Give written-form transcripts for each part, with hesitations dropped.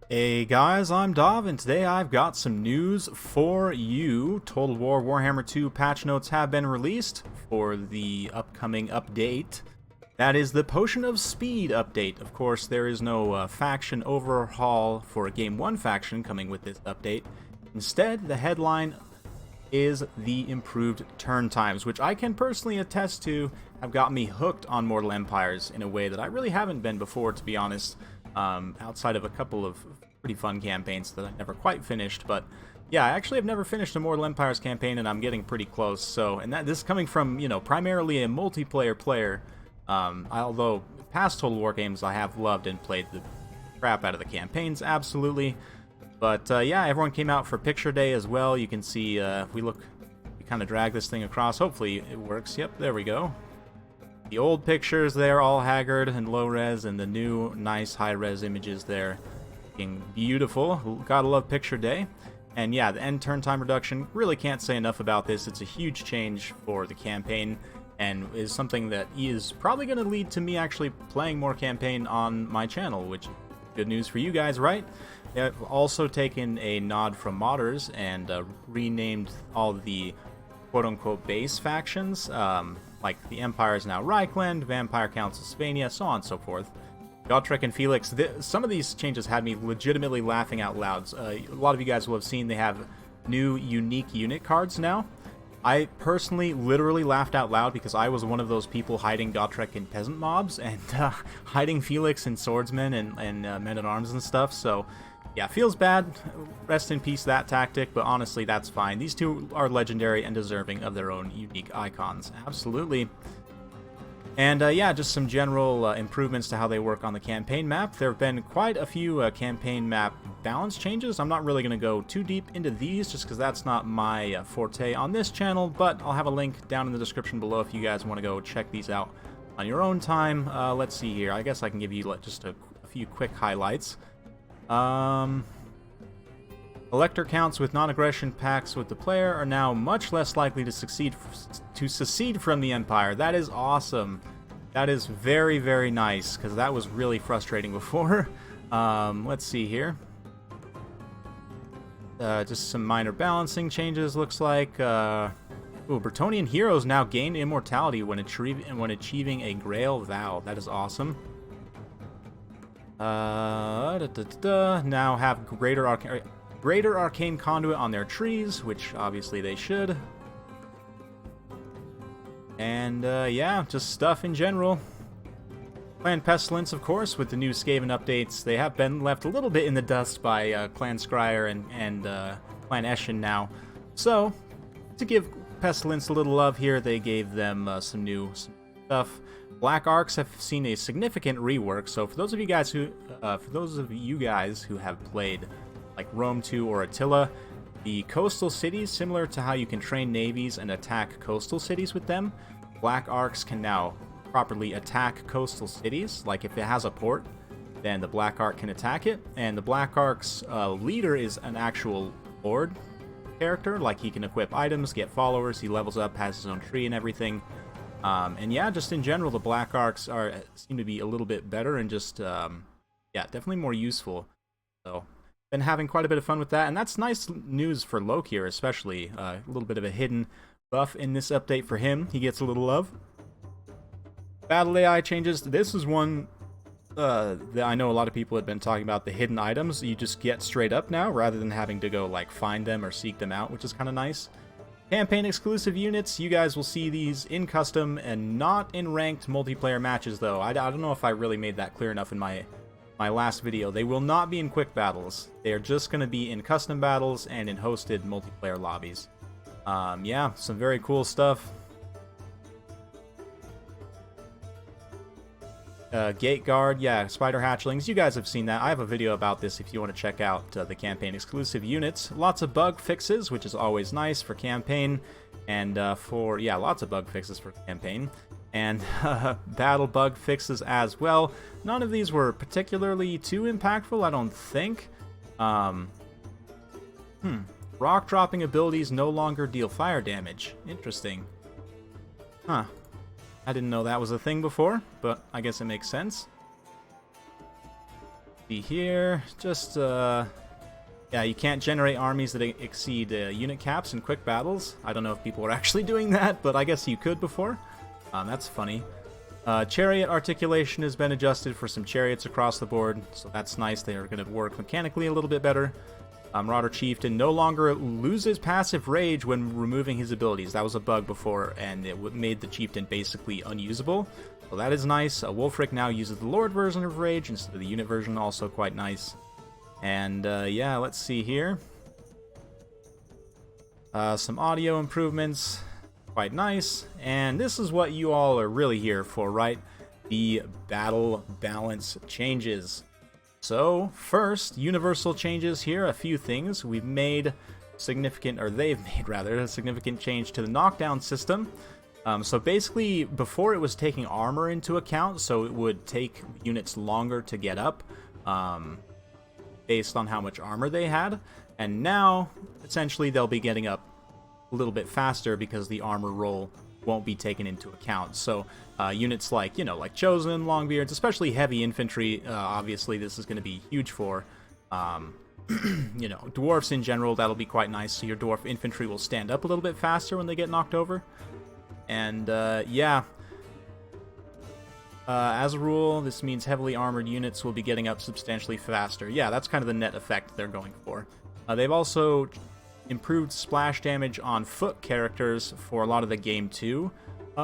Hey guys, I'm Dov, and today I've got some news for you. Total War Warhammer 2 patch notes have been released for the upcoming update. That is the Potion of Speed update. Of course, there is no faction overhaul for Game 1 faction coming with this update. Instead, the headline is the improved turn times, which I can personally attest to have got me hooked on Mortal Empires in a way that I really haven't been before, to be honest. Outside of a couple of pretty fun campaigns that I never quite finished, but yeah, I actually have never finished a Mortal Empires campaign, and I'm getting pretty close. So, and this is coming from, primarily a multiplayer player. Although past Total War games I have loved and played the crap out of the campaigns, absolutely. But yeah, everyone came out for Picture Day as well. You can see if we kind of drag this thing across. Hopefully it works. Yep, there we go. The old pictures there, all haggard and low res, and the new nice high res images there, looking beautiful. Gotta love Picture Day. And yeah, the end turn time reduction, really can't say enough about this. It's a huge change for the campaign, and is something that is probably going to lead to me actually playing more campaign on my channel, which is good news for you guys, right? They've also taken a nod from modders and renamed all the quote-unquote base factions, like the Empire is now Reichland, Vampire Council Sylvania, so on and so forth. Gotrek and Felix, some of these changes had me legitimately laughing out loud. A lot of you guys will have seen they have new unique unit cards now. I personally literally laughed out loud because I was one of those people hiding Gotrek in peasant mobs and hiding Felix in swordsmen and men-at-arms and stuff, so yeah, feels bad. Rest in peace that tactic, but honestly, that's fine. These two are legendary and deserving of their own unique icons. Absolutely. And yeah, just some general improvements to how they work on the campaign map. There have been quite a few campaign map balance changes. I'm not really going to go too deep into these just because that's not my forte on this channel, but I'll have a link down in the description below if you guys want to go check these out on your own time. Let's see here. I guess I can give you just a few quick highlights. Elector counts with non-aggression pacts with the player are now much less likely to secede from the Empire. That is awesome. That is very, very nice, because that was really frustrating before. Let's see here. Just some minor balancing changes, looks like. Bretonnian heroes now gain immortality when achieving a Grail vow. That is awesome. Now have greater arcane conduit on their trees, which obviously they should. And yeah, just stuff in general. Clan Pestilence, of course, with the new Skaven updates. They have been left a little bit in the dust by Clan Scryer and Clan Eshin now. So, to give Pestilence a little love here, they gave them some new stuff. Black Arks have seen a significant rework, so for those of you guys who have played like Rome 2 or Attila, the coastal cities, similar to how you can train navies and attack coastal cities with them, Black Arks can now properly attack coastal cities. Like if it has a port, then the Black Ark can attack it, and the Black Ark's leader is an actual lord character. Like he can equip items, get followers, he levels up, has his own tree and everything. And yeah, just in general, the Black Arks seem to be a little bit better and just, yeah, definitely more useful. So, been having quite a bit of fun with that, and that's nice news for Lokir, especially. A little bit of a hidden buff in this update for him. He gets a little love. Battle AI changes. This is one that I know a lot of people have been talking about, the hidden items. You just get straight up now, rather than having to go, like, find them or seek them out, which is kind of nice. Campaign exclusive units, you guys will see these in custom and not in ranked multiplayer matches, though. I don't know if I really made that clear enough in my last video. They will not be in quick battles. They are just going to be in custom battles and in hosted multiplayer lobbies. Yeah, some very cool stuff. Gate Guard, yeah, Spider Hatchlings, you guys have seen that. I have a video about this if you want to check out the campaign exclusive units. Lots of bug fixes, which is always nice for campaign, and lots of bug fixes for campaign, and battle bug fixes as well. None of these were particularly too impactful, I don't think. Rock dropping abilities no longer deal fire damage. Interesting. Huh. I didn't know that was a thing before, but I guess it makes sense. See here, just yeah, you can't generate armies that exceed unit caps in quick battles. I don't know if people were actually doing that, but I guess you could before. That's funny. Chariot articulation has been adjusted for some chariots across the board, so that's nice. They are going to work mechanically a little bit better. Marauder Chieftain no longer loses passive rage when removing his abilities. That was a bug before, and it made the Chieftain basically unusable. So that is nice. Wolfric now uses the Lord version of rage instead of the unit version, also quite nice. And yeah, let's see here. Some audio improvements. Quite nice. And this is what you all are really here for, right? The battle balance changes. So, first, universal changes here, a few things. We've made significant, or they've made rather, a significant change to the knockdown system. So basically, before it was taking armor into account, so it would take units longer to get up, based on how much armor they had. And now, essentially, they'll be getting up a little bit faster because the armor roll won't be taken into account. So units like, like Chosen, Longbeards, especially heavy infantry, obviously this is going to be huge for, dwarfs in general. That'll be quite nice. So your dwarf infantry will stand up a little bit faster when they get knocked over. And yeah, as a rule, this means heavily armored units will be getting up substantially faster. Yeah, that's kind of the net effect they're going for. They've also improved splash damage on foot characters for a lot of the Game 2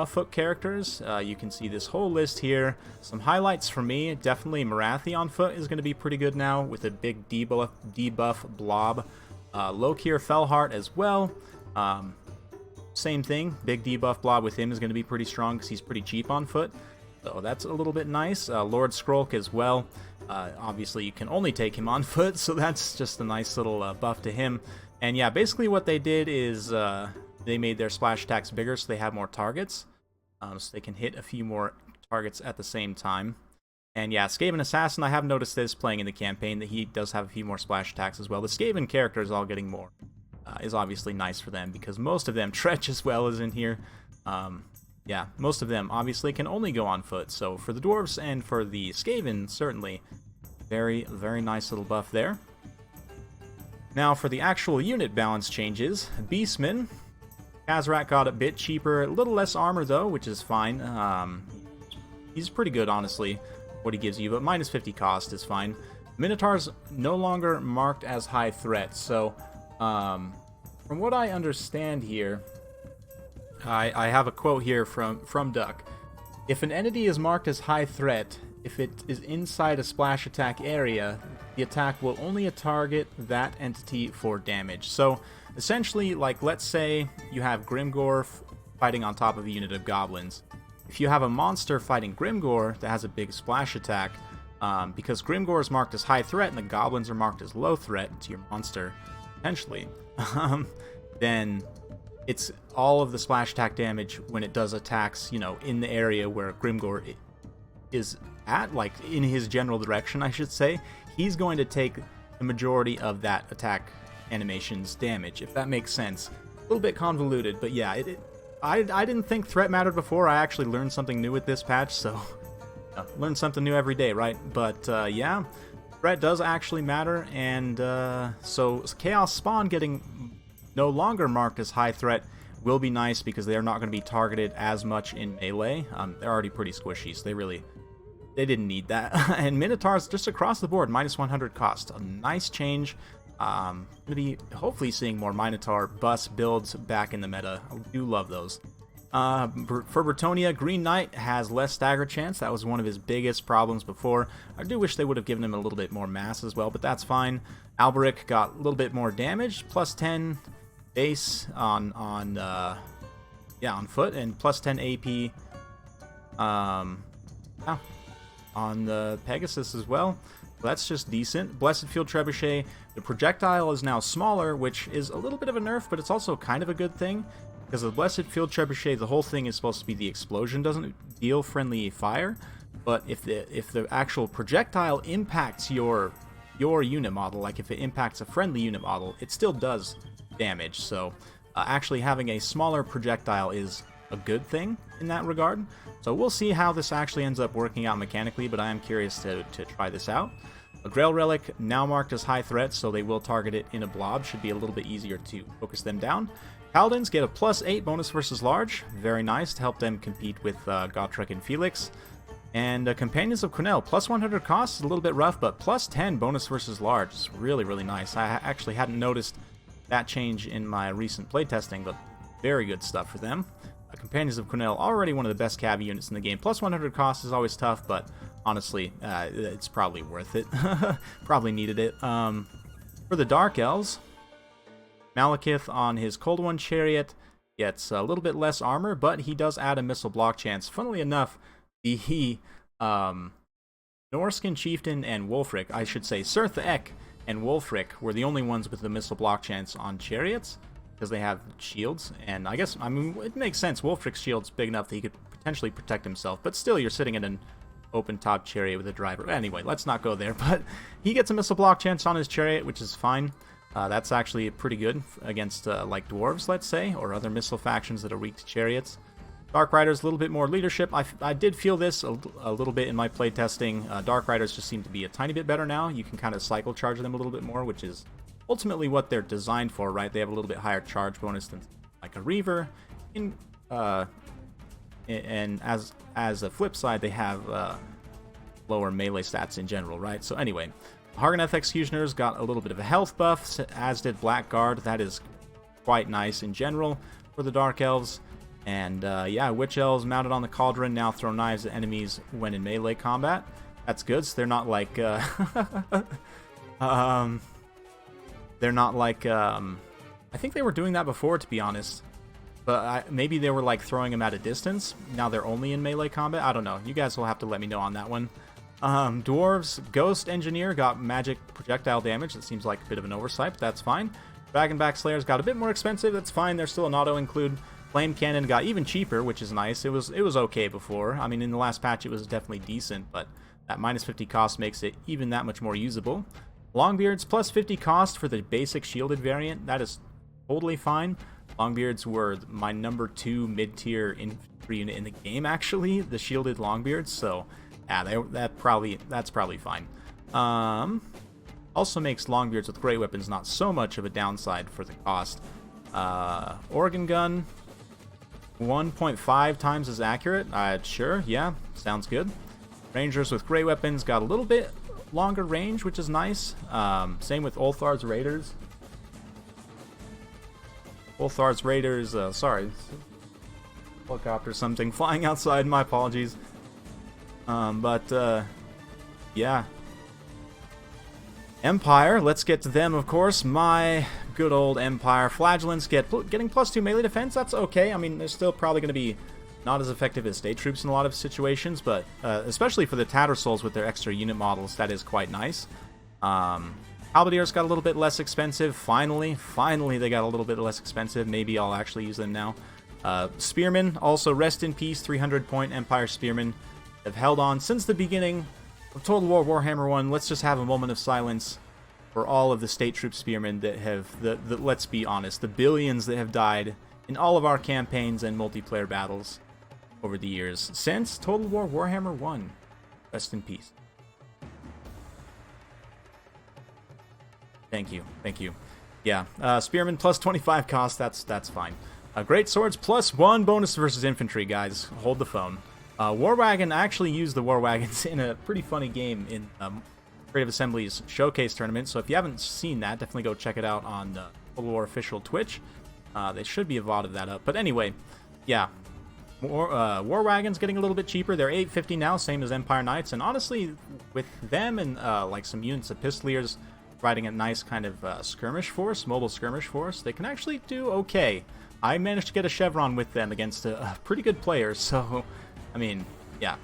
foot characters. You can see this whole list here. Some highlights for me, definitely Marathi on foot is going to be pretty good now with a big debuff blob. Lokir Fellheart as well. Same thing, big debuff blob with him is going to be pretty strong because he's pretty cheap on foot. So that's a little bit nice. Lord Skrolk as well. Obviously you can only take him on foot, so that's just a nice little buff to him. And yeah, basically what they did is they made their splash attacks bigger so they have more targets. So they can hit a few more targets at the same time. And yeah, Skaven Assassin, I have noticed this playing in the campaign, that he does have a few more splash attacks as well. The Skaven characters all getting more is obviously nice for them because most of them, Tretch as well is in here. Yeah, most of them obviously can only go on foot. So for the Dwarves and for the Skaven, certainly very, very nice little buff there. Now for the actual unit balance changes, Beastman, Kazrak got a bit cheaper, a little less armor though, which is fine. He's pretty good honestly, what he gives you, but minus 50 cost is fine. Minotaur's no longer marked as high threat, so from what I understand here, I have a quote here from Duck. If an entity is marked as high threat, if it is inside a splash attack area, the attack will only target that entity for damage. So essentially, like let's say you have Grimgor fighting on top of a unit of goblins. If you have a monster fighting Grimgor that has a big splash attack, because Grimgor is marked as high threat and the goblins are marked as low threat to your monster, potentially, then it's all of the splash attack damage when it does attacks, in the area where Grimgor is at, like in his general direction, I should say. He's going to take the majority of that attack animation's damage, if that makes sense. A little bit convoluted, but yeah, I didn't think threat mattered before. I actually learned something new with this patch, so learn something new every day, right? But yeah, threat does actually matter, and so Chaos Spawn getting no longer marked as high threat will be nice because they're not going to be targeted as much in melee. They're already pretty squishy, so they didn't need that. And Minotaurs just across the board, minus 100 cost. A nice change. Going to be hopefully seeing more Minotaur bus builds back in the meta. I do love those. For Bretonia, Green Knight has less stagger chance. That was one of his biggest problems before. I do wish they would have given him a little bit more mass as well, but that's fine. Alberic got a little bit more damage, plus 10 base on foot, and plus 10 AP on the Pegasus as well. So that's just decent. Blessed Field Trebuchet, the projectile is now smaller, which is a little bit of a nerf, but it's also kind of a good thing, because the Blessed Field Trebuchet, the whole thing is supposed to be the explosion doesn't deal friendly fire, but if the actual projectile impacts your unit model, like if it impacts a friendly unit model, it still does damage. So actually having a smaller projectile is a good thing in that regard. So we'll see how this actually ends up working out mechanically, but I am curious to try this out. A Grail Relic, now marked as high threat, so they will target it in a blob. Should be a little bit easier to focus them down. Paladins get a +8 bonus versus large. Very nice to help them compete with Gotrek and Felix. And Companions of Quenelle, +100 cost, is a little bit rough, but +10 bonus versus large is really, really nice. I actually hadn't noticed that change in my recent playtesting, but very good stuff for them. Companions of Quenelle, already one of the best cav units in the game. +100 cost is always tough, but honestly, it's probably worth it. Probably needed it. For the Dark Elves, Malekith on his Cold One Chariot gets a little bit less armor, but he does add a missile block chance. Funnily enough, the Norskin Chieftain and Wulfric, I should say, Sirtha Ek and Wulfric were the only ones with the missile block chance on chariots, because they have shields, and I guess, I mean, it makes sense. Wulfric's shield's big enough that he could potentially protect himself, but still, you're sitting in an open top chariot with a driver. Anyway, let's not go there, but he gets a missile block chance on his chariot, which is fine. That's actually pretty good against, like, dwarves, let's say, or other missile factions that are weak to chariots. Dark Riders, a little bit more leadership. I did feel this a little bit in my playtesting. Dark Riders just seem to be a tiny bit better now. You can kind of cycle charge them a little bit more, which is ultimately what they're designed for, right? They have a little bit higher charge bonus than like a Reaver. And as a flip side, they have lower melee stats in general, right? So anyway, Harganeth Executioners got a little bit of a health buff, as did Blackguard. That is quite nice in general for the Dark Elves. And yeah, Witch Elves mounted on the Cauldron now throw knives at enemies when in melee combat. That's good, so they're not like I think they were doing that before, to be honest. But maybe they were like throwing them at a distance. Now they're only in melee combat. I don't know. You guys will have to let me know on that one. Dwarves, Ghost Engineer got magic projectile damage. That seems like a bit of an oversight, but that's fine. Dragonback Slayers got a bit more expensive. That's fine. They're still an auto-include. Flame Cannon got even cheaper, which is nice. It was okay before. I mean, in the last patch, it was definitely decent, but that -50 cost makes it even that much more usable. Longbeards, +50 cost for the basic shielded variant. That is totally fine. Longbeards were my number 2 mid-tier infantry unit in the game, actually, the shielded Longbeards, so yeah, that's probably fine. Also makes Longbeards with great weapons not so much of a downside for the cost. Organ Gun, 1.5 times as accurate. Sure, yeah, sounds good. Rangers with great weapons got a little bit longer range, which is nice. Same with Ulthar's Raiders. Ulthar's Raiders, sorry, helicopter something flying outside, my apologies. Yeah. Empire, let's get to them, of course. My good old Empire. Flagellants getting +2 melee defense, that's okay. I mean, they're still probably going to be not as effective as state troops in a lot of situations, but especially for the Tattersouls with their extra unit models, that is quite nice. Halberdiers got a little bit less expensive. Finally they got a little bit less expensive. Maybe I'll actually use them now. Spearmen, also rest in peace, 300-point Empire Spearmen. Have held on since the beginning of Total War Warhammer 1. Let's just have a moment of silence for all of the state troop spearmen that have, let's be honest, the billions that have died in all of our campaigns and multiplayer battles over the years since Total War Warhammer 1. Rest in peace. Thank you. Yeah, spearmen +25 cost, that's fine. Great swords +1 bonus versus infantry, guys. Hold the phone. War Wagon, I actually used the War Wagons in a pretty funny game in Creative Assembly's Showcase Tournament, so if you haven't seen that, definitely go check it out on the Total War official Twitch. They should be a VOD of that up. But anyway, yeah, War Wagons getting a little bit cheaper. They're $850 now, same as Empire Knights, and honestly, with them and like some units of Pistoliers riding a nice kind of skirmish force, mobile skirmish force, they can actually do okay. I managed to get a Chevron with them against a pretty good player, so I mean, yeah.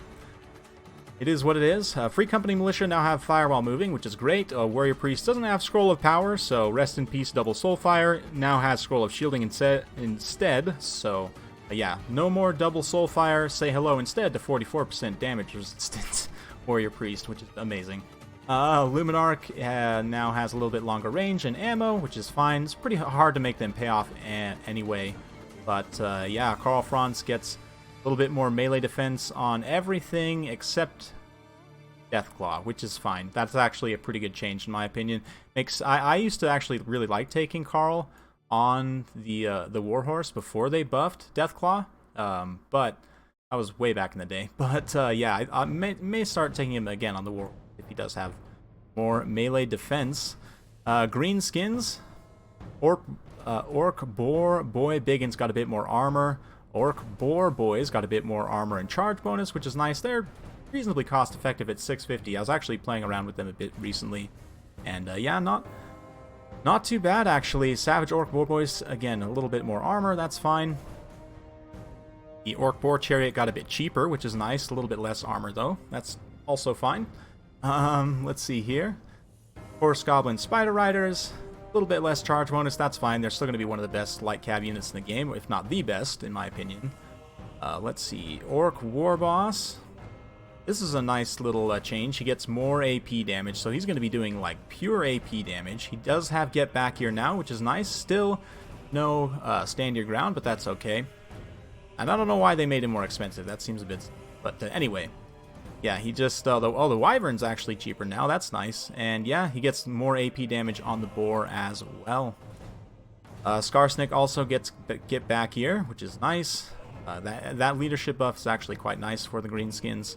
It is what it is. Free Company Militia now have fire while moving, which is great. Warrior Priest doesn't have Scroll of Power, so rest in peace, Double Soulfire. Now has Scroll of Shielding instead, so yeah, no more Double Soulfire. Say hello instead to 44% damage resistance Warrior Priest, which is amazing. Luminarch now has a little bit longer range and ammo, which is fine. It's pretty hard to make them pay off anyway. But yeah, Karl Franz gets a little bit more melee defense on everything except Deathclaw, which is fine. That's actually a pretty good change in my opinion. I used to actually really like taking Carl on the Warhorse before they buffed Deathclaw, but that was way back in the day. But yeah, I may start taking him again on the Warhorse if he does have more melee defense. Green skins. Orc Boar Boy Biggin's got a bit more armor. Orc Boar Boy's got a bit more armor and charge bonus, which is nice. They're reasonably cost effective at 650. I was actually playing around with them a bit recently, and yeah, not too bad actually. Savage Orc Boar Boys, again, a little bit more armor, that's fine. The Orc Boar Chariot got a bit cheaper, which is nice. A little bit less armor though, that's also fine. Let's see here. Horse Goblin Spider Riders, a little bit less charge bonus, that's fine. They're still going to be one of the best light cab units in the game, if not the best, in my opinion. Let's see, Orc War Boss. This is a nice little change. He gets more AP damage, so he's going to be doing like pure AP damage. He does have Get Back here now, which is nice. Still no Stand Your Ground, but that's okay. And I don't know why they made him more expensive. That seems a bit... But anyway, yeah, he just... the Wyvern's actually cheaper now. That's nice. And yeah, he gets more AP damage on the boar as well. Skarsnik also gets Get Back here, which is nice. That leadership buff is actually quite nice for the greenskins.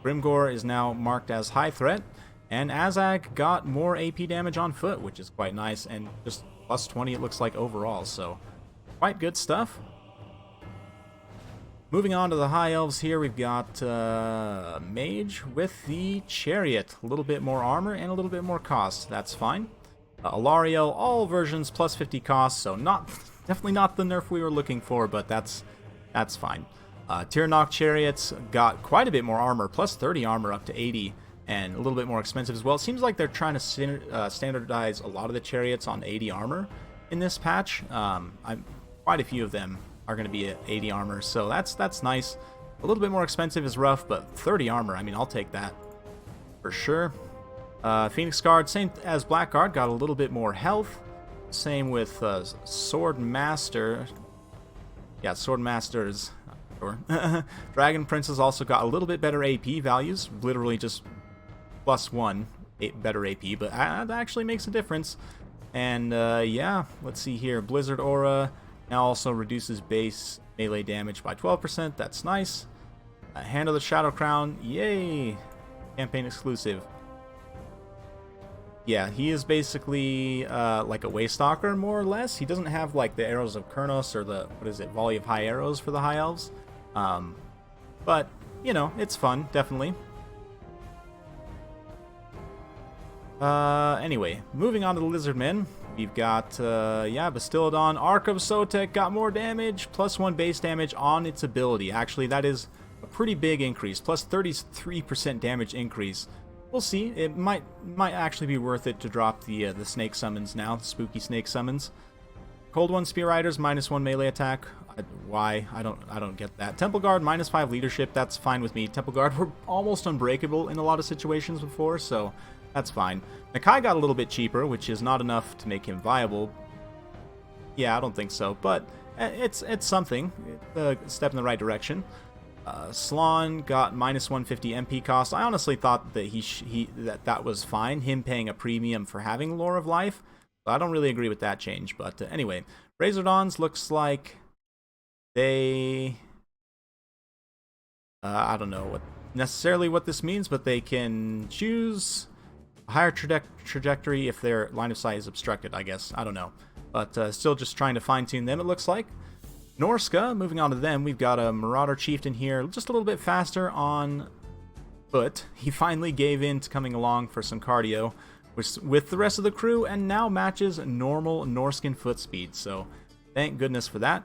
Grimgore is now marked as high threat, and Azag got more AP damage on foot, which is quite nice, and just plus 20 it looks like overall, so quite good stuff. Moving on to the high elves here, we've got Mage with the Chariot. A little bit more armor and a little bit more cost, that's fine. Alariel, all versions plus 50 cost, so definitely not the nerf we were looking for, but that's fine. Tirnock Chariots got quite a bit more armor, plus 30 armor up to 80, and a little bit more expensive as well. It seems like they're trying to standardize a lot of the chariots on 80 armor in this patch. Quite a few of them are going to be at 80 armor, so that's nice. A little bit more expensive is rough, but 30 armor, I mean, I'll take that for sure. Phoenix Guard, same as Blackguard, got a little bit more health. Same with Sword Master. Yeah, Sword Masters. Sure. Dragon Princess also got a little bit better AP values, literally just +1 better AP, but that actually makes a difference. And yeah, let's see here. Blizzard Aura now also reduces base melee damage by 12%. That's nice. Hand of the Shadow Crown, yay! Campaign exclusive. Yeah, he is basically like a Waystalker, more or less. He doesn't have like the Arrows of Kurnos or the, what is it, Volley of High Arrows for the High Elves. But, you know, it's fun, definitely. Anyway, moving on to the Lizardmen. We've got, yeah, Bastiladon. Ark of Sotek got more damage, +1 base damage on its ability. Actually, that is a pretty big increase, plus 33% damage increase. We'll see. It might actually be worth it to drop the snake summons now, the spooky snake summons. Cold One Spear Riders, -1 melee attack. Why? I don't get that. Temple Guard, -5 leadership. That's fine with me. Temple Guard were almost unbreakable in a lot of situations before, so that's fine. Nakai got a little bit cheaper, which is not enough to make him viable. Yeah, I don't think so, but it's something. It's a step in the right direction. Slon got -150 MP cost. I honestly thought that that was fine, him paying a premium for having Lore of Life. So I don't really agree with that change, but anyway. Razordons looks like they... I don't know necessarily what this means, but they can choose a higher trajectory if their line of sight is obstructed, I guess. I don't know. But still just trying to fine-tune them, it looks like. Norska, moving on to them, we've got a Marauder Chieftain here, just a little bit faster on foot. He finally gave in to coming along for some cardio with the rest of the crew, and now matches normal Norskin foot speed, so thank goodness for that.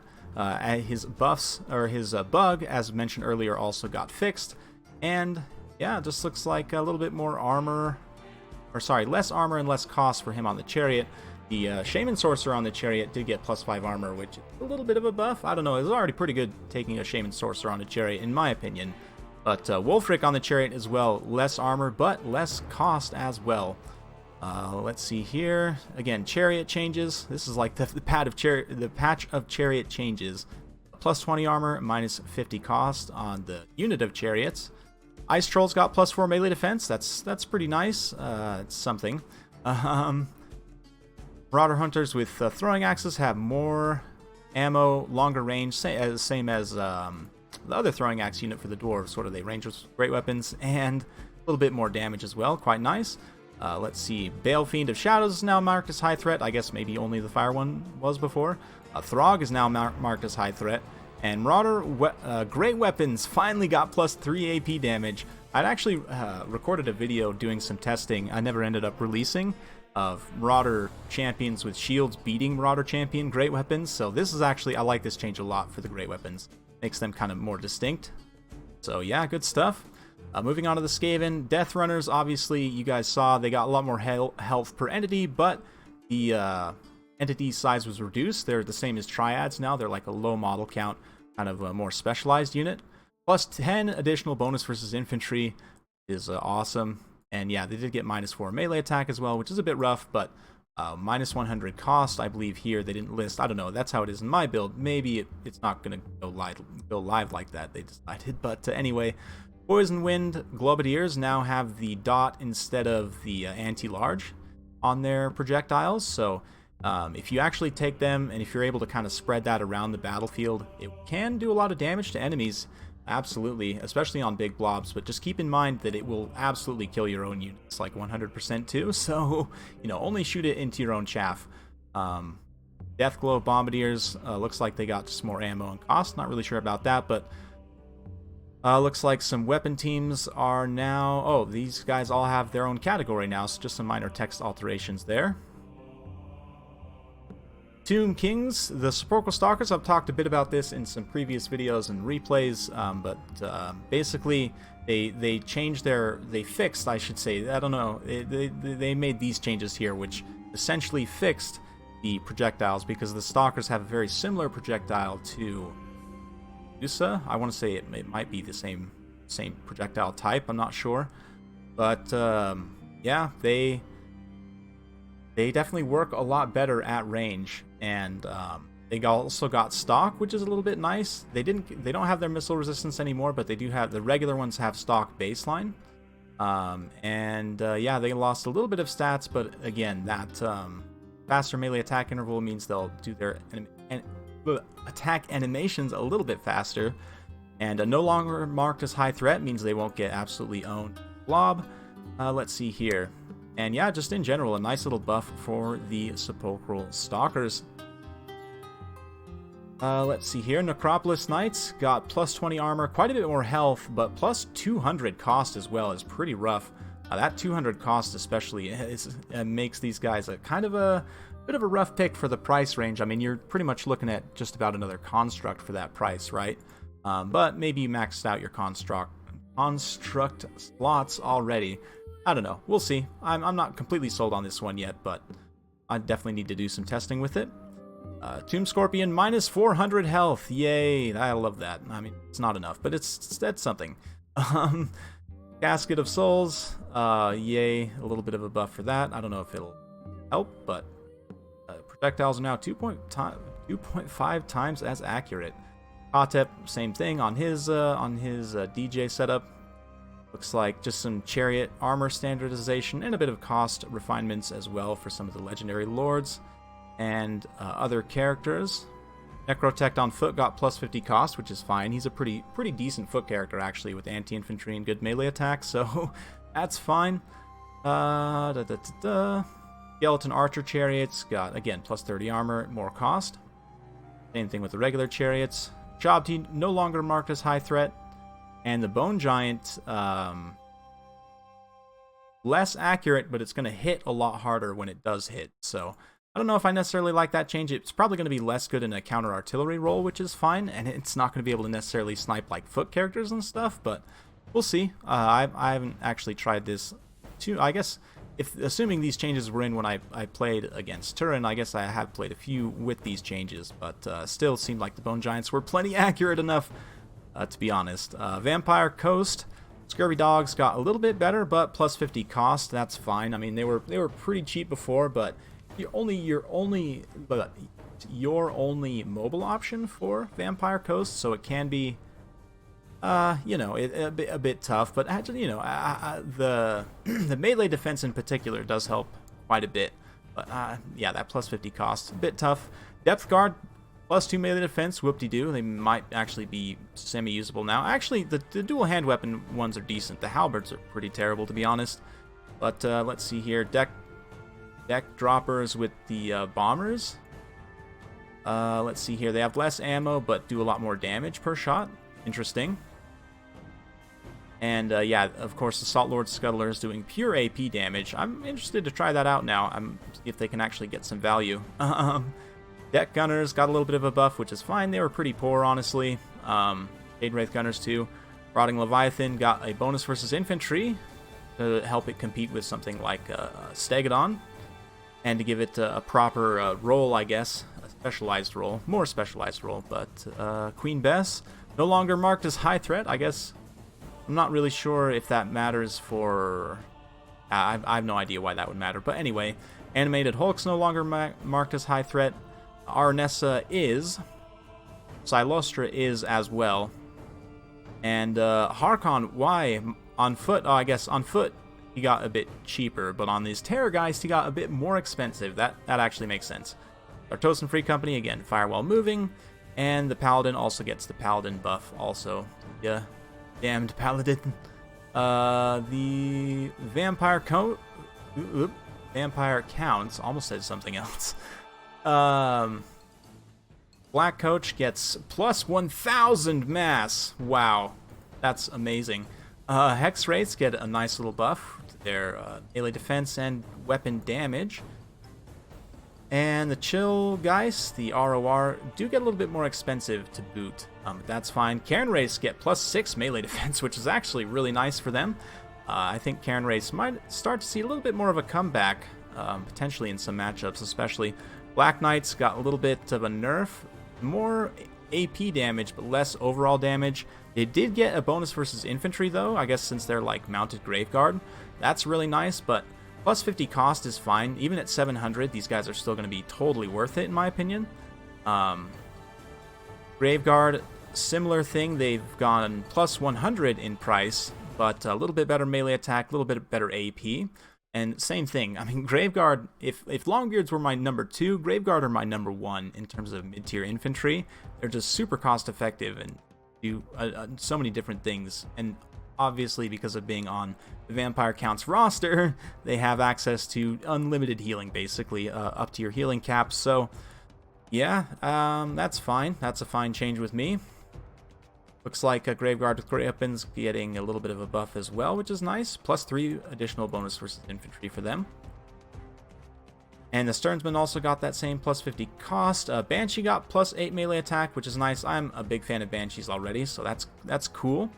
His buffs, or his bug, as mentioned earlier, also got fixed, and yeah, it just looks like a little bit more armor, or sorry, less armor and less cost for him on the Chariot. The Shaman Sorcerer on the Chariot did get +5 armor, which is a little bit of a buff. I don't know, it was already pretty good taking a Shaman Sorcerer on a Chariot, in my opinion. But Wolfric on the Chariot as well, less armor, but less cost as well. Let's see here. Again, Chariot changes. This is like the patch of Chariot changes. +20 armor, -50 cost on the unit of Chariots. Ice Trolls got +4 melee defense. That's pretty nice. It's something. Marauder Hunters with throwing axes have more ammo, longer range, same as the other throwing axe unit for the dwarves. Sort of they range with great weapons and a little bit more damage as well. Quite nice. Let's see. Balefiend of Shadows is now marked as high threat. I guess maybe only the fire one was before. Throg is now marked as high threat. And Marauder Great Weapons finally got +3 AP damage. I'd actually recorded a video doing some testing. I never ended up releasing, of Marauder champions with shields beating Marauder champion Great Weapons. So this is actually, I like this change a lot for the Great Weapons. Makes them kind of more distinct. So yeah, good stuff. Moving on to the Skaven. Death Runners, obviously, you guys saw they got a lot more health per entity, but the entity size was reduced. They're the same as Triads now. They're like a low model count, kind of a more specialized unit. Plus 10 additional bonus versus infantry is awesome. And yeah, they did get -4 melee attack as well, which is a bit rough, but -100 cost, I believe here. They didn't list. I don't know. That's how it is in my build. Maybe it's not going to go live like that, they decided. But anyway, Poison Wind Globadiers now have the dot instead of the anti-large on their projectiles. So if you actually take them and if you're able to kind of spread that around the battlefield, it can do a lot of damage to enemies. Absolutely, especially on big blobs, but just keep in mind that it will absolutely kill your own units, like 100% too, so, you know, only shoot it into your own chaff. Deathglow Bombardiers, looks like they got just more ammo and cost, not really sure about that, but looks like some weapon teams are now, oh, these guys all have their own category now, so just some minor text alterations there. Tomb Kings, the Sepulchral Stalkers, I've talked a bit about this in some previous videos and replays, but basically they changed they fixed, I should say, I don't know, they made these changes here, which essentially fixed the projectiles, because the Stalkers have a very similar projectile to Medusa. I want to say it might be the same projectile type, I'm not sure, but yeah, they definitely work a lot better at range, and they also got stock, which is a little bit nice. They don't have their missile resistance anymore, but they do have, the regular ones have stock baseline, yeah, they lost a little bit of stats, but again, that faster melee attack interval means they'll do their attack animations a little bit faster, and no longer marked as high threat means they won't get absolutely owned blob. Let's see here. And yeah, just in general, a nice little buff for the Sepulchral Stalkers. Let's see here. Necropolis Knights got +20 armor, quite a bit more health, but +200 cost as well is pretty rough. That 200 cost especially makes these guys a kind of a bit of a rough pick for the price range. I mean, you're pretty much looking at just about another construct for that price, right? But maybe you maxed out your construct slots already. I don't know. We'll see. I'm not completely sold on this one yet, but I definitely need to do some testing with it. Tomb Scorpion, -400 health. Yay. I love that. I mean, it's not enough, but that's something. Casket of Souls. Yay. A little bit of a buff for that. I don't know if it'll help, but projectiles are now 2.5 times as accurate. Hotep, same thing on his DJ setup. Looks like just some chariot armor standardization and a bit of cost refinements as well for some of the legendary lords and other characters. Necrotect on foot got +50 cost, which is fine. He's a pretty decent foot character actually, with anti-infantry and good melee attack, so that's fine. Skeleton archer chariots got, again, +30 armor, more cost. Same thing with the regular chariots. Jobti no longer marked as high threat. And the Bone Giant, less accurate, but it's going to hit a lot harder when it does hit. So I don't know if I necessarily like that change. It's probably going to be less good in a counter artillery role, which is fine. And it's not going to be able to necessarily snipe like foot characters and stuff, but we'll see. I haven't actually tried this too. I guess, assuming these changes were in when I played against Turin, I guess I have played a few with these changes, but still seemed like the Bone Giants were plenty accurate enough. To be honest. Vampire Coast, Scurvy Dogs got a little bit better, but +50 cost, that's fine. I mean, they were pretty cheap before, but your only mobile option for Vampire Coast, so it can be you know, a bit tough, but actually, you know, the the melee defense in particular does help quite a bit. But yeah, that plus 50 cost, a bit tough. Depth guard, plus 2 melee defense, whoop-de-doo. They might actually be semi-usable now. Actually, the dual hand weapon ones are decent. The halberds are pretty terrible, to be honest. But let's see here. Deck droppers with the bombers. Let's see here. They have less ammo, but do a lot more damage per shot. Interesting. And yeah, of course, the Salt Lord Scuttler is doing pure AP damage. I'm interested to try that out now. See if they can actually get some value. Deck Gunners got a little bit of a buff, which is fine. They were pretty poor, honestly. Shade Wraith Gunners, too. Rotting Leviathan got a bonus versus infantry to help it compete with something like Stegodon. And to give it a proper role, I guess. A specialized role. More specialized role. But Queen Bess, no longer marked as high threat, I guess. I'm not really sure if that matters for... I have no idea why that would matter. But anyway, Animated Hulk's no longer marked as high threat. Arnessa is. Silostra is as well. And Harkon, why? On foot, oh, I guess on foot he got a bit cheaper. But on these Terrorgeist, he got a bit more expensive. That actually makes sense. Artosan Free Company, again, fire while moving. And the Paladin also gets the Paladin buff also. Yeah. Damned Paladin. The Vampire Vampire Counts. Almost said something else. Black Coach gets plus 1,000 mass. Wow. That's amazing. Hex Wraiths get a nice little buff to their melee defense and weapon damage. And the Chill Geist, the ROR, do get a little bit more expensive to boot. But that's fine. Cairn Wraiths get plus 6 melee defense, which is actually really nice for them. I think Cairn Wraiths might start to see a little bit more of a comeback, potentially in some matchups, especially. Black Knights got a little bit of a nerf. More AP damage, but less overall damage. They did get a bonus versus infantry, though, I guess since they're like mounted Graveguard. That's really nice, but plus 50 cost is fine. Even at 700, these guys are still going to be totally worth it, in my opinion. Graveguard, similar thing. They've gone plus 100 in price, but a little bit better melee attack, a little bit better AP. And same thing. I mean, Graveguard, if Longbeards were my number 2, Graveguard are my number 1 in terms of mid-tier infantry. They're just super cost-effective and do so many different things. And obviously, because of being on the Vampire Counts roster, they have access to unlimited healing, basically, up to your healing cap. So, yeah, that's fine. That's a fine change with me. Looks like a Graveguard with Grey Weapons getting a little bit of a buff as well, which is nice. Plus 3 additional bonus versus infantry for them. And the Sternsman also got that same plus 50 cost. Banshee got plus 8 melee attack, which is nice. I'm a big fan of Banshees already, so that's cool.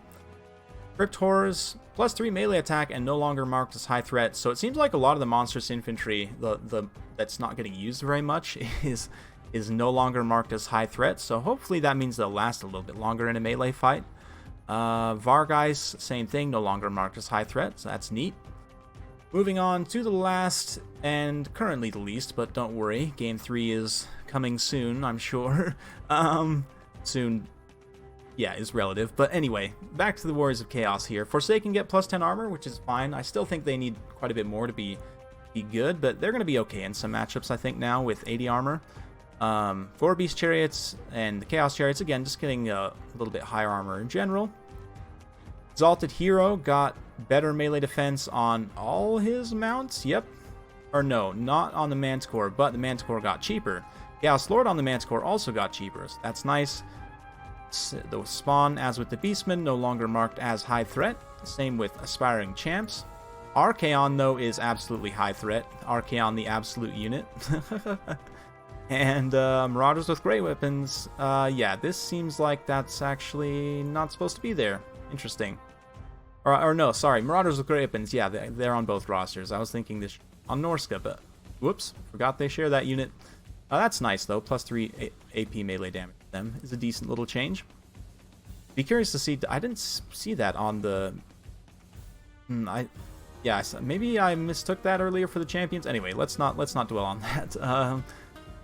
Crypt Horrors, plus 3 melee attack and no longer marked as high threat. So it seems like a lot of the monstrous infantry, that's not getting used very much, is no longer marked as high threat, so hopefully that means they'll last a little bit longer in a melee fight. Vargeist, same thing, no longer marked as high threat, so that's neat. Moving on to the last, and currently the least, but don't worry, Game 3 is coming soon, I'm sure. Soon, yeah, is relative, but anyway, back to the Warriors of Chaos here. Forsaken get plus 10 armor, which is fine. I still think they need quite a bit more to be good, but they're going to be okay in some matchups, I think, now with 80 armor. 4 Beast Chariots and the Chaos Chariots, again, just getting a little bit higher armor in general. Exalted Hero got better melee defense on all his mounts, yep. Or no, not on the Manticore, but the Manticore got cheaper. Chaos Lord on the Manticore also got cheaper, so that's nice. The Spawn, as with the Beastman, no longer marked as high threat. Same with Aspiring Champs. Archaon, though, is absolutely high threat. Archaon, the absolute unit. And Marauders with Grey Weapons, yeah, this seems like that's actually not supposed to be there. Interesting. Or no, sorry, Marauders with Grey Weapons, yeah, they're on both rosters. I was thinking this on Norska, but whoops, forgot they share that unit. That's nice, though. Plus 3 AP melee damage to them is a decent little change. Be curious to see, I didn't see that on the... yeah, maybe I mistook that earlier for the champions. Anyway, let's not dwell on that.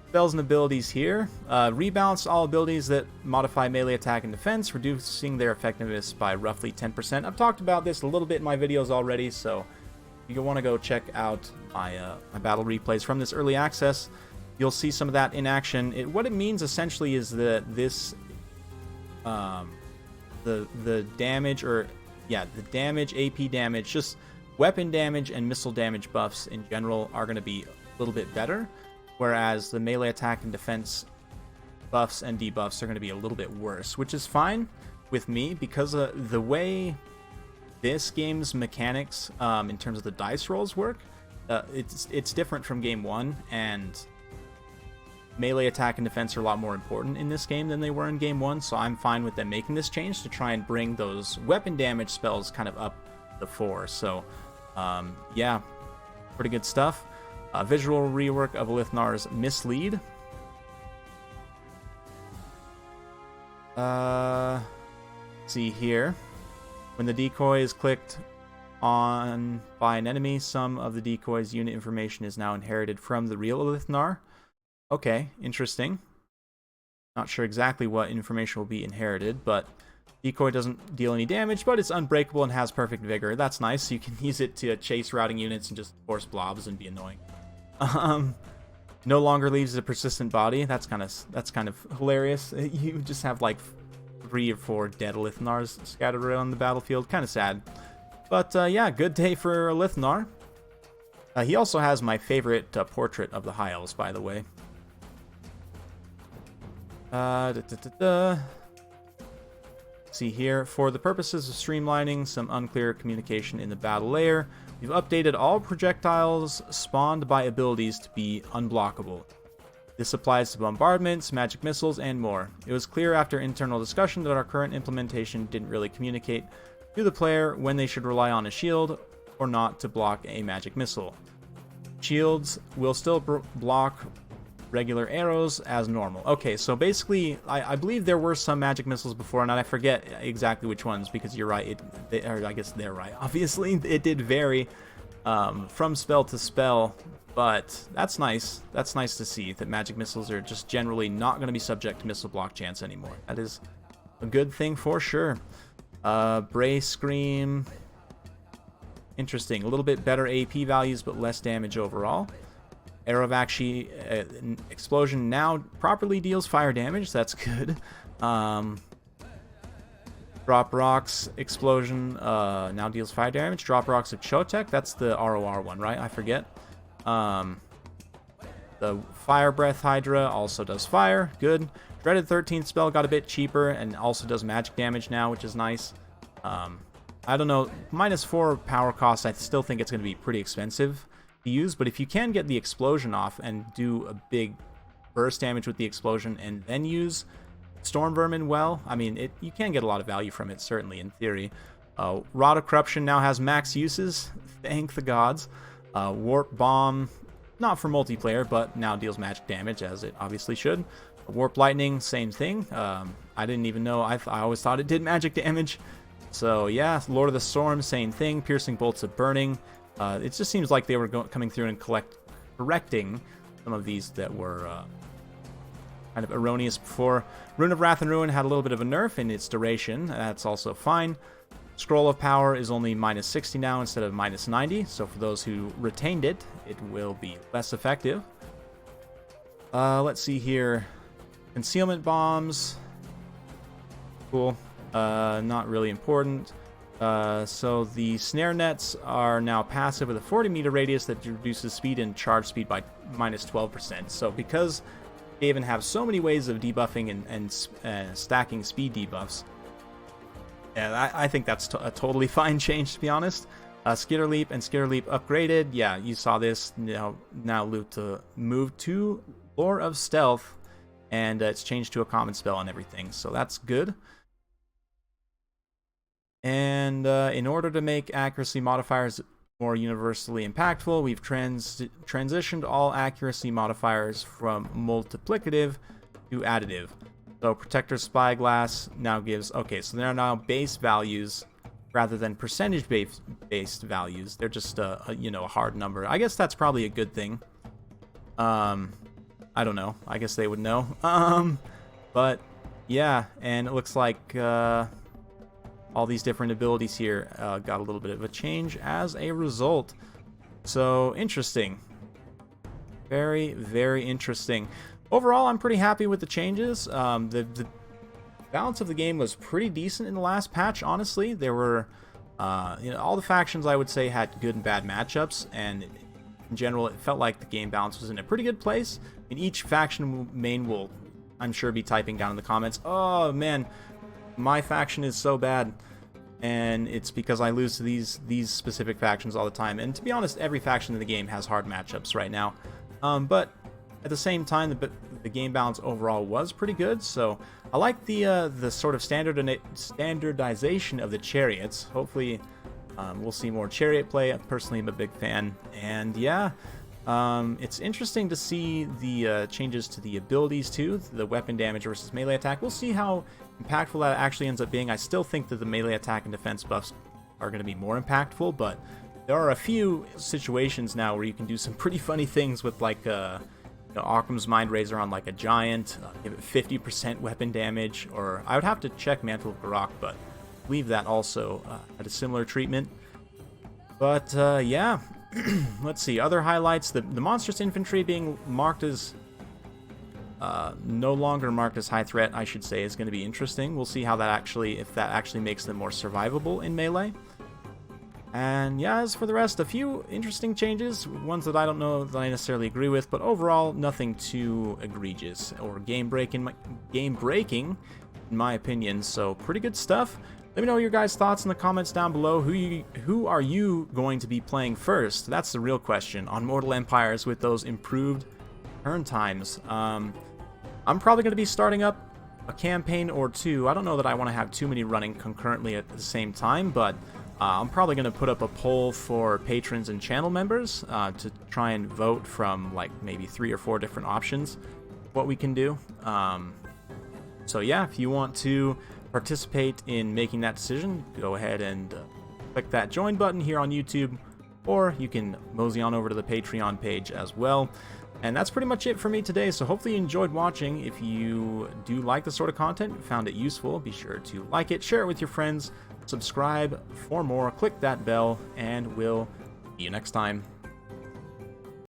Spells and abilities here. Rebalance all abilities that modify melee attack and defense, reducing their effectiveness by roughly 10%. I've talked about this a little bit in my videos already, so if you want to go check out my battle replays from this early access, you'll see some of that in action. What it means essentially is that this, the damage, or yeah, the damage, AP damage, just weapon damage and missile damage buffs in general are going to be a little bit better, whereas the melee attack and defense buffs and debuffs are going to be a little bit worse, which is fine with me because the way this game's mechanics in terms of the dice rolls work, it's different from game 1, and melee attack and defense are a lot more important in this game than they were in game 1, so I'm fine with them making this change to try and bring those weapon damage spells kind of up the 4. So yeah, pretty good stuff. Visual rework of Lithnar's Mislead. See here. When the decoy is clicked on by an enemy, some of the decoy's unit information is now inherited from the real Lithnar. Okay, interesting. Not sure exactly what information will be inherited, but decoy doesn't deal any damage, but it's unbreakable and has perfect vigor. That's nice. You can use it to chase routing units and just force blobs and be annoying. No longer leaves a persistent body. That's kind of hilarious. You just have like 3 or 4 dead Lithnars scattered around the battlefield. Kind of sad. But yeah, good day for Lithnar. He also has my favorite portrait of the High Elves, by the way. See here, for the purposes of streamlining some unclear communication in the battle layer, we've updated all projectiles spawned by abilities to be unblockable. This applies to bombardments, magic missiles, and more. It was clear after internal discussion that our current implementation didn't really communicate to the player when they should rely on a shield or not to block a magic missile. Shields will still block regular arrows as normal. Okay, so basically, I believe there were some magic missiles before, and I forget exactly which ones, because you're right, or I guess they're right. Obviously, it did vary from spell to spell, but that's nice. That's nice to see that magic missiles are just generally not going to be subject to missile block chance anymore. That is a good thing for sure. Bray Scream. Interesting. A little bit better AP values, but less damage overall. Aerovakshi Explosion now properly deals fire damage. That's good. Drop Rocks Explosion now deals fire damage. Drop Rocks of Chotek. That's the ROR one, right? I forget. The Fire Breath Hydra also does fire. Good. Dreaded 13th spell got a bit cheaper and also does magic damage now, which is nice. I don't know. -4 power cost, I still think it's going to be pretty expensive to use, but if you can get the explosion off and do a big burst damage with the explosion and then use Storm Vermin well, I mean, you can get a lot of value from it, certainly, in theory. Rod of Corruption now has max uses, thank the gods. Warp Bomb, not for multiplayer, but now deals magic damage, as it obviously should. Warp Lightning, same thing. I didn't even know, I always thought it did magic damage. So yeah, Lord of the Storm, same thing. Piercing Bolts of Burning. It just seems like they were coming through and correcting some of these that were kind of erroneous before. Rune of Wrath and Ruin had a little bit of a nerf in its duration. That's also fine. Scroll of Power is only -60 now instead of -90. So for those who retained it, it will be less effective. Let's see here. Concealment Bombs. Cool. Not really important. So the snare nets are now passive with a 40-meter radius that reduces speed and charge speed by -12%. So because they even have so many ways of debuffing and stacking speed debuffs, yeah, I think that's a totally fine change, to be honest. Skitter Leap and Skitter Leap upgraded. Yeah, you saw this. Now move to Lore of Stealth, and it's changed to a common spell and everything. So that's good. And in order to make accuracy modifiers more universally impactful, we've transitioned all accuracy modifiers from multiplicative to additive. So Protector Spyglass now gives... Okay, so they're now base values rather than percentage-based values. They're just a hard number. I guess that's probably a good thing. I I don't know. I guess they would know. But yeah, and it looks like all these different abilities here got a little bit of a change as a result. So interesting. Very, very interesting. Overall, I'm pretty happy with the changes. The balance of the game was pretty decent in the last patch, honestly. There were, all the factions, I would say, had good and bad matchups, and in general, it felt like the game balance was in a pretty good place. And each faction main will, I'm sure, be typing down in the comments, oh man, my faction is so bad. And it's because I lose to these specific factions all the time. And to be honest, every faction in the game has hard matchups right now. But at the same time, the game balance overall was pretty good. So I like the sort of standardization of the chariots. Hopefully, we'll see more chariot play. Personally, I'm a big fan. And yeah, it's interesting to see the changes to the abilities too, the weapon damage versus melee attack. We'll see how impactful that actually ends up being. I still think that the melee attack and defense buffs are going to be more impactful, but there are a few situations now where you can do some pretty funny things with, like, Occam's Mind Razor on, like, a giant, give it 50% weapon damage, or I would have to check Mantle of Garak, but I believe that also had a similar treatment. But yeah, let's see, other highlights, the monstrous infantry being marked as no longer marked as high threat, I should say, is going to be interesting. We'll see how that actually, if that actually makes them more survivable in melee. And yeah, as for the rest, a few interesting changes, ones that I don't know that I necessarily agree with, but overall, nothing too egregious or game-breaking, in my opinion. So pretty good stuff. Let me know your guys' thoughts in the comments down below. Who are you going to be playing first? That's the real question on Mortal Empires with those improved turn times. I'm probably going to be starting up a campaign or two. I don't know that I want to have too many running concurrently at the same time, but I'm probably going to put up a poll for patrons and channel members to try and vote from, like, maybe 3 or 4 different options what we can do. So yeah, if you want to participate in making that decision, go ahead and click that join button here on YouTube, or you can mosey on over to the Patreon page as well. And that's pretty much it for me today, so hopefully you enjoyed watching. If you do like this sort of content, found it useful, be sure to like it, share it with your friends, subscribe for more, click that bell, and we'll see you next time.